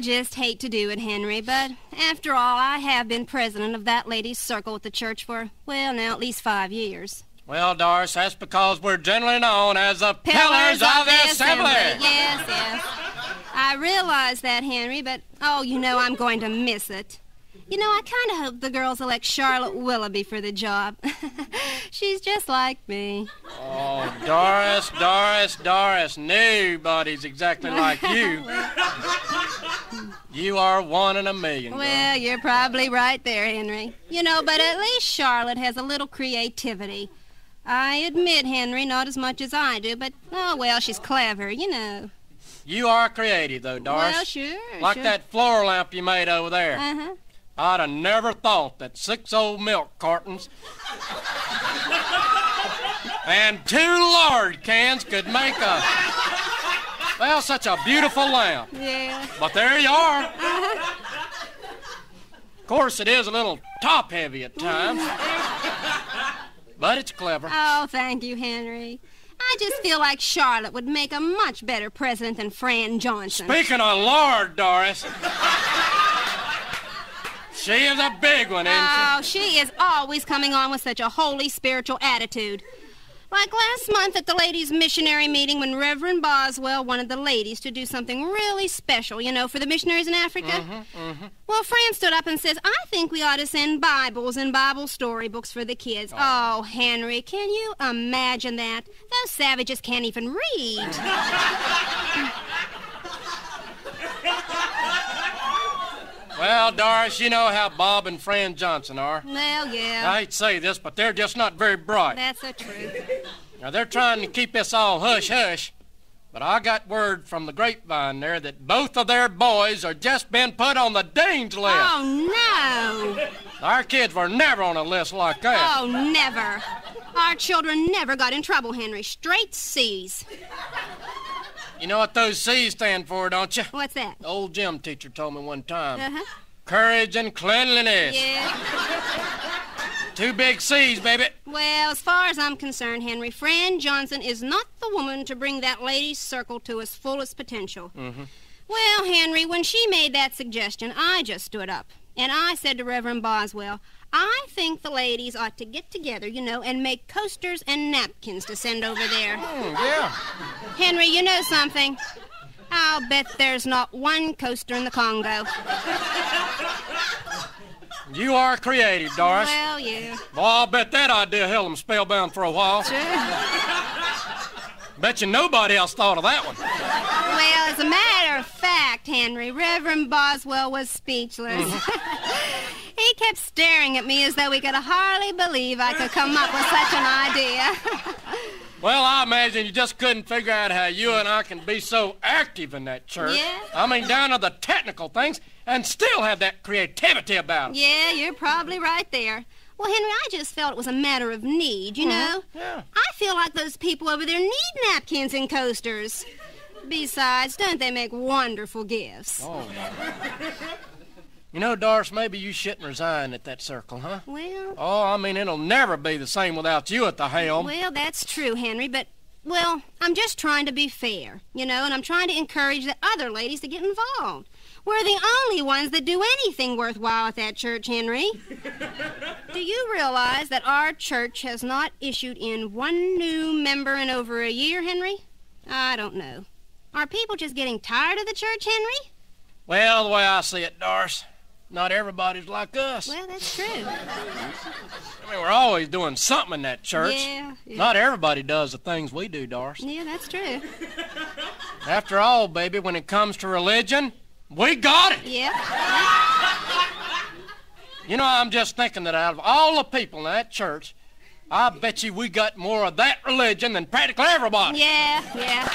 just hate to do it, Henry, but after all, I have been president of that ladies' circle at the church for, well, now at least 5 years. Well, Doris, that's because we're generally known as the Pillars of the Assembly. Yes, yes. I realize that, Henry, but, oh, you know I'm going to miss it. You know, I kind of hope the girls elect Charlotte Willoughby for the job. She's just like me. Oh, Doris, Doris, Doris, nobody's exactly like you. You are one in a million. Well, girl. You're probably right there, Henry. You know, but at least Charlotte has a little creativity. I admit, Henry, not as much as I do, but, oh, well, she's clever, you know. You are creative, though, Doris. Well, sure. Like that floor lamp you made over there. Uh-huh. I'd have never thought that 6 old milk cartons and 2 lard cans could make such a beautiful lamp. Yeah. But there you are. Uh-huh. Of course, it is a little top-heavy at times. But it's clever. Oh, thank you, Henry. I just feel like Charlotte would make a much better president than Fran Johnson. Speaking of lard, Doris... She is a big one, isn't she? Oh, she is always coming on with such a holy, spiritual attitude. Like last month at the ladies' missionary meeting when Reverend Boswell wanted the ladies to do something really special, you know, for the missionaries in Africa. Well, Fran stood up and says, I think we ought to send Bibles and Bible storybooks for the kids. Oh, Henry, can you imagine that? Those savages can't even read. Well, Doris, you know how Bob and Fran Johnson are. Well, yeah. I hate to say this, but they're just not very bright. That's the truth. Now, they're trying to keep this all hush-hush, but I got word from the grapevine there that both of their boys are just been put on the Dean's list. Oh, no. Our kids were never on a list like that. Oh, never. Our children never got in trouble, Henry. Straight C's. You know what those C's stand for, don't you? What's that? The old gym teacher told me one time. Uh-huh. Courage and cleanliness. Yeah. 2 big C's, baby. Well, as far as I'm concerned, Henry, Fran Johnson is not the woman to bring that ladies' circle to its fullest potential. Well, Henry, when she made that suggestion, I just stood up. And I said to Reverend Boswell, I think the ladies ought to get together, you know, and make coasters and napkins to send over there. Yeah. Henry, you know something? I'll bet there's not one coaster in the Congo. You are creative, Doris. Well, yeah. Well, I'll bet that idea held them spellbound for a while. Sure. Bet you nobody else thought of that one. Well, as a matter of fact, Henry, Reverend Boswell was speechless. He kept staring at me as though he could hardly believe I could come up with such an idea. Well, I imagine you just couldn't figure out how you and I can be so active in that church. Yeah? I mean, down to the technical things, and still have that creativity about it. Yeah, you're probably right there. Well, Henry, I just felt it was a matter of need, you know? Yeah. I feel like those people over there need napkins and coasters. Besides, don't they make wonderful gifts? Oh, yeah. You know, Doris, maybe you shouldn't resign at that circle, huh? Well... Oh, I mean, it'll never be the same without you at the helm. Well, that's true, Henry, but, well, I'm just trying to be fair, you know, and I'm trying to encourage the other ladies to get involved. We're the only ones that do anything worthwhile at that church, Henry. Do you realize that our church has not issued in one new member in over a year, Henry? I don't know. Are people just getting tired of the church, Henry? Well, the way I see it, Doris, not everybody's like us. Well, that's true. I mean, we're always doing something in that church. Yeah. Not everybody does the things we do, Doris. Yeah, that's true. After all, baby, when it comes to religion, we got it. Yeah. You know, I'm just thinking that out of all the people in that church, I bet you we got more of that religion than practically everybody. Yeah.